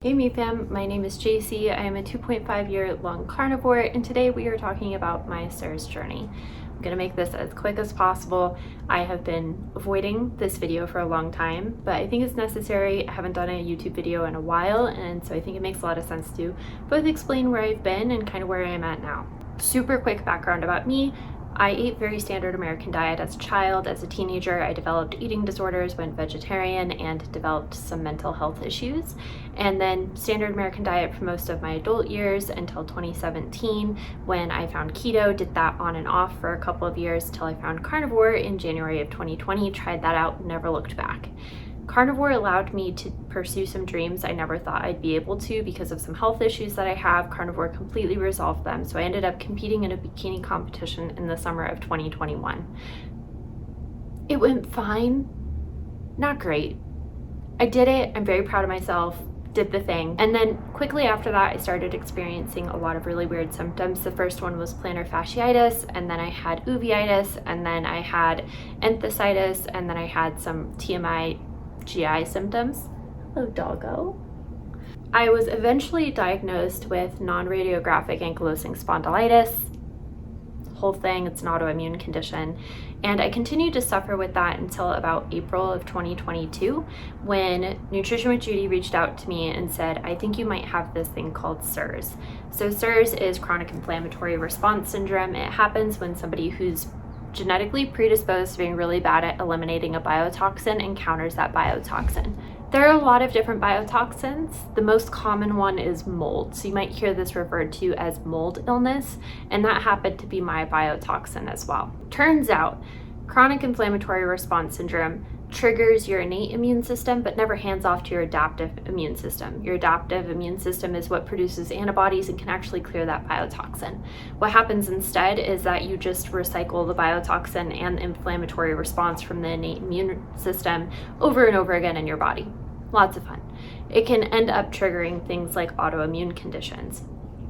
Hey Me Fam, my name is Jacie. I am a 2.5-year-long carnivore, and today we are talking about my CIRS journey. I'm going to make this as quick as possible. I have been avoiding this video for a long time, but I think it's necessary. I haven't done a YouTube video in a while, and so I think it makes a lot of sense to both explain where I've been and kind of where I am at now. Super quick background about me. I ate very standard American diet as a child. As a teenager, I developed eating disorders, went vegetarian, and developed some mental health issues. And then standard American diet for most of my adult years until 2017, when I found keto, did that on and off for a couple of years till I found carnivore in January of 2020, tried that out, never looked back. Carnivore allowed me to pursue some dreams I never thought I'd be able to because of some health issues that I have. Carnivore completely resolved them, so I ended up competing in a bikini competition in the summer of 2021. It went fine, not great. I did it, I'm very proud of myself, did the thing. And then quickly after that, I started experiencing a lot of really weird symptoms. The first one was plantar fasciitis, and then I had uveitis, and then I had enthesitis, and then I had some TMI GI symptoms. Hello, doggo. I was eventually diagnosed with non-radiographic ankylosing spondylitis. Whole thing, it's an autoimmune condition. And I continued to suffer with that until about April of 2022, when Nutrition with Judy reached out to me and said, I think you might have this thing called CIRS. So CIRS is chronic inflammatory response syndrome. It happens when somebody who's genetically predisposed to being really bad at eliminating a biotoxin encounters that biotoxin. There are a lot of different biotoxins. The most common one is mold. So you might hear this referred to as mold illness, and that happened to be my biotoxin as well. Turns out, chronic inflammatory response syndrome triggers your innate immune system, but never hands off to your adaptive immune system. Your adaptive immune system is what produces antibodies and can actually clear that biotoxin. What happens instead is that you just recycle the biotoxin and the inflammatory response from the innate immune system over and over again in your body. Lots of fun. It can end up triggering things like autoimmune conditions.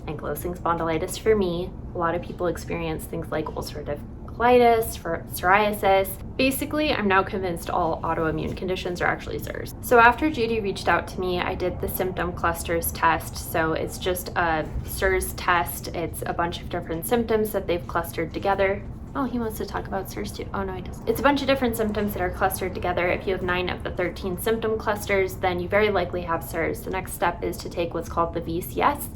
Ankylosing spondylitis for me. A lot of people experience things like ulcerative colitis, for psoriasis. Basically, I'm now convinced all autoimmune conditions are actually CIRS. So after Judy reached out to me, I did the symptom clusters test. So it's just a CIRS test. It's a bunch of different symptoms that they've clustered together. Oh, he wants to talk about CIRS too. Oh no, he doesn't. It's a bunch of different symptoms that are clustered together. If you have 9 of the 13 symptom clusters, then you very likely have CIRS. The next step is to take what's called the VCS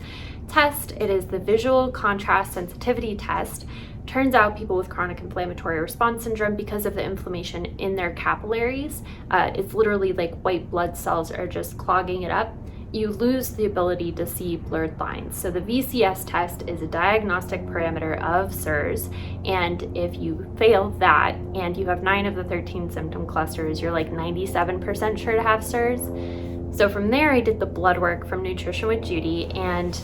test. It is the visual contrast sensitivity test. Turns out people with chronic inflammatory response syndrome, because of the inflammation in their capillaries, it's literally like white blood cells are just clogging it up. You lose the ability to see blurred lines. So the VCS test is a diagnostic parameter of CIRS, and if you fail that and you have 9 of the 13 symptom clusters, you're like 97% sure to have CIRS. So from there, I did the blood work from Nutrition with Judy, and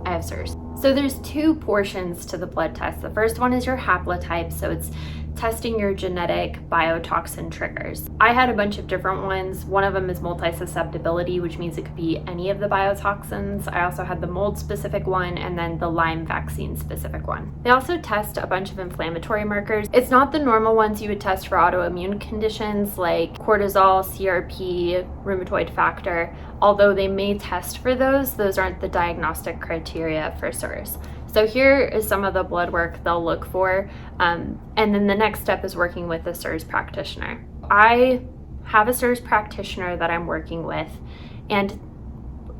I have CIRS. So there's 2 portions to the blood test. The first one is your haplotype, so it's testing your genetic biotoxin triggers. I had a bunch of different ones. One of them is multi-susceptibility, which means it could be any of the biotoxins. I also had the mold specific one and then the Lyme vaccine specific one. They also test a bunch of inflammatory markers. It's not the normal ones you would test for autoimmune conditions like cortisol, CRP, rheumatoid factor. Although they may test for those aren't the diagnostic criteria for CIRS. So here is some of the blood work they'll look for, and then the next step is working with a CIRS practitioner. I have a CIRS practitioner that I'm working with, and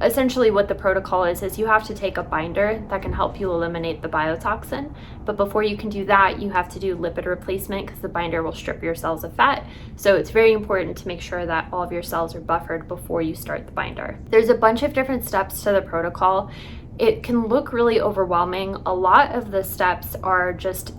essentially what the protocol is you have to take a binder that can help you eliminate the biotoxin, but before you can do that, you have to do lipid replacement because the binder will strip your cells of fat. So it's very important to make sure that all of your cells are buffered before you start the binder. There's a bunch of different steps to the protocol. It can look really overwhelming. A lot of the steps are just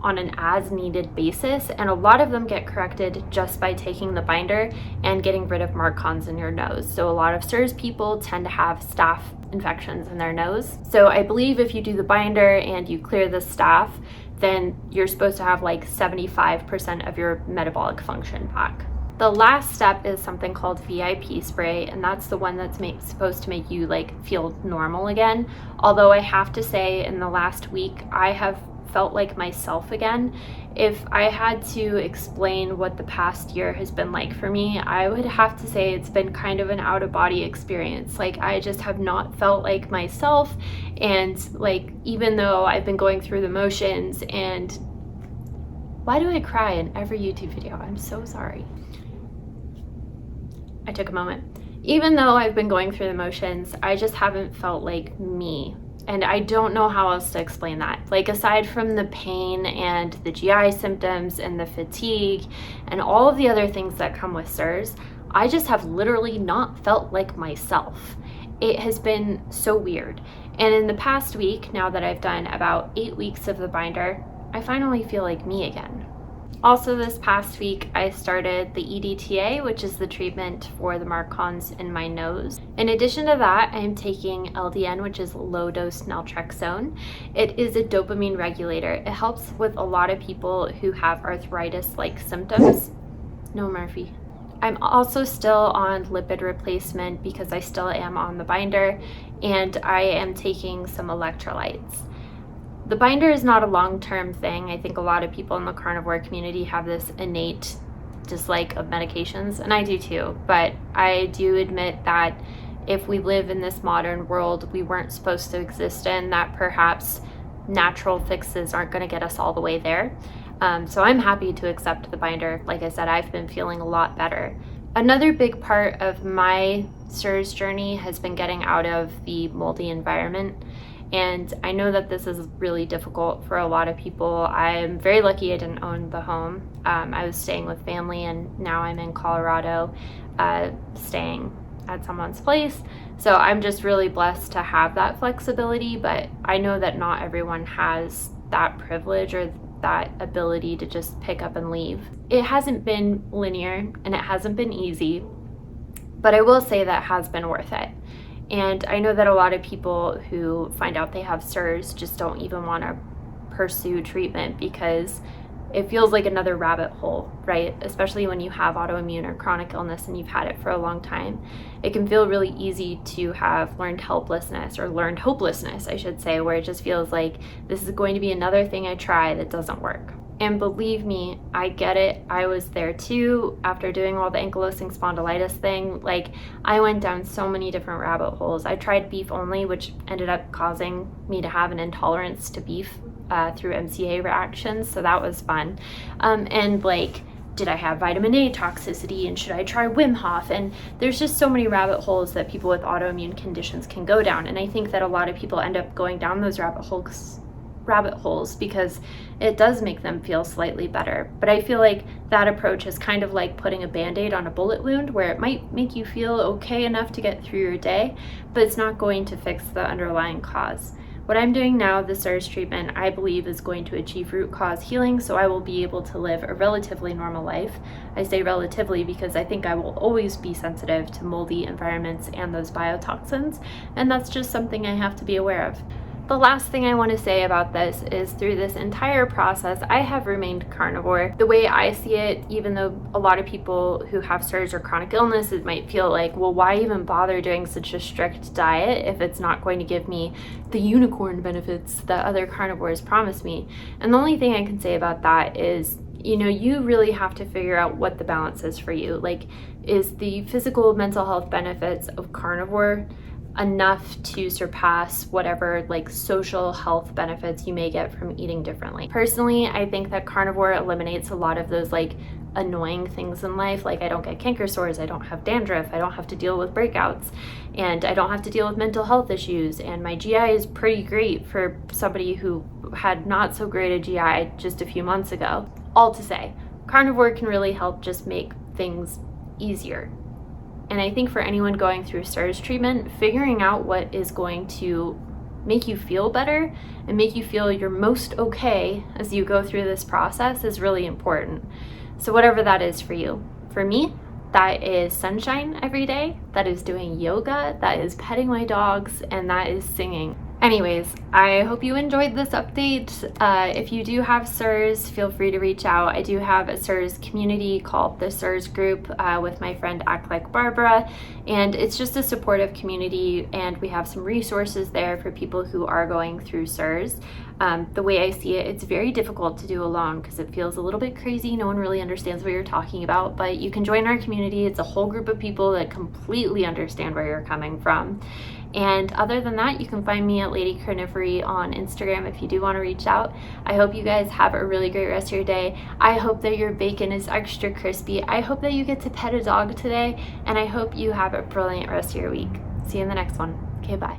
on an as-needed basis, and a lot of them get corrected just by taking the binder and getting rid of mark-ons in your nose. So a lot of CIRS people tend to have staph infections in their nose. So I believe if you do the binder and you clear the staph, then you're supposed to have like 75% of your metabolic function back. The last step is something called VIP spray, and that's the one that's supposed to make you like feel normal again. Although I have to say, in the last week, I have felt like myself again. If I had to explain what the past year has been like for me, I would have to say it's been kind of an out-of-body experience. Like, I just have not felt like myself, and like, even though I've been going through the motions, and why do I cry in every YouTube video? I'm so sorry. I took a moment. Even though I've been going through the motions, I just haven't felt like me. And I don't know how else to explain that. Like, aside from the pain and the GI symptoms and the fatigue and all of the other things that come with CIRS, I just have literally not felt like myself. It has been so weird. And in the past week, now that I've done about 8 weeks of the binder, I finally feel like me again. Also, this past week, I started the EDTA, which is the treatment for the marcons in my nose. In addition to that, I'm taking LDN, which is low-dose naltrexone. It is a dopamine regulator. It helps with a lot of people who have arthritis-like symptoms. No, Murphy. I'm also still on lipid replacement because I still am on the binder, and I am taking some electrolytes. The binder is not a long-term thing. I think a lot of people in the carnivore community have this innate dislike of medications, and I do too, but I do admit that if we live in this modern world we weren't supposed to exist in, that perhaps natural fixes aren't going to get us all the way there. So I'm happy to accept the binder. Like I said, I've been feeling a lot better. Another big part of my CIRS journey has been getting out of the moldy environment. And I know that this is really difficult for a lot of people. I'm very lucky I didn't own the home. I was staying with family, and now I'm in Colorado staying at someone's place. So I'm just really blessed to have that flexibility, but I know that not everyone has that privilege or that ability to just pick up and leave. It hasn't been linear and it hasn't been easy, but I will say that has been worth it. And I know that a lot of people who find out they have CIRS just don't even want to pursue treatment because it feels like another rabbit hole, right? Especially when you have autoimmune or chronic illness and you've had it for a long time. It can feel really easy to have learned hopelessness, I should say, where it just feels like this is going to be another thing I try that doesn't work. And believe me, I get it. I was there too after doing all the ankylosing spondylitis thing. Like, I went down so many different rabbit holes. I tried beef only, which ended up causing me to have an intolerance to beef through MCA reactions, so that was fun. And like, did I have vitamin A toxicity, and should I try Wim Hof? And there's just so many rabbit holes that people with autoimmune conditions can go down. And I think that a lot of people end up going down those rabbit holes because it does make them feel slightly better. But I feel like that approach is kind of like putting a Band-Aid on a bullet wound, where it might make you feel okay enough to get through your day, but it's not going to fix the underlying cause. What I'm doing now, the CIRS treatment, I believe is going to achieve root cause healing, so I will be able to live a relatively normal life. I say relatively because I think I will always be sensitive to moldy environments and those biotoxins, and that's just something I have to be aware of. The last thing I want to say about this is through this entire process, I have remained carnivore. The way I see it, even though a lot of people who have CIRS or chronic illness, it might feel like, well, why even bother doing such a strict diet if it's not going to give me the unicorn benefits that other carnivores promise me? And the only thing I can say about that is, you know, you really have to figure out what the balance is for you. Like, is the physical, mental health benefits of carnivore enough to surpass whatever like social health benefits you may get from eating differently? Personally, I think that carnivore eliminates a lot of those like annoying things in life. Like, I don't get canker sores, I don't have dandruff, I don't have to deal with breakouts, and I don't have to deal with mental health issues, and my GI is pretty great for somebody who had not so great a GI just a few months ago. All to say, carnivore can really help just make things easier. And I think for anyone going through CIRS treatment, figuring out what is going to make you feel better and make you feel your most okay as you go through this process is really important. So whatever that is for you. For me, that is sunshine every day, that is doing yoga, that is petting my dogs, and that is singing. Anyways, I hope you enjoyed this update. If you do have CIRS, feel free to reach out. I do have a CIRS community called the CIRS Group with my friend Act Like Barbara, and it's just a supportive community, and we have some resources there for people who are going through CIRS. The way I see it, it's very difficult to do alone because it feels a little bit crazy. No one really understands what you're talking about, but you can join our community. It's a whole group of people that completely understand where you're coming from. And other than that, you can find me at Lady Carnivore on Instagram if you do want to reach out. I hope you guys have a really great rest of your day. I hope that your bacon is extra crispy. I hope that you get to pet a dog today, and I hope you have a brilliant rest of your week. See you in the next one. Okay, bye.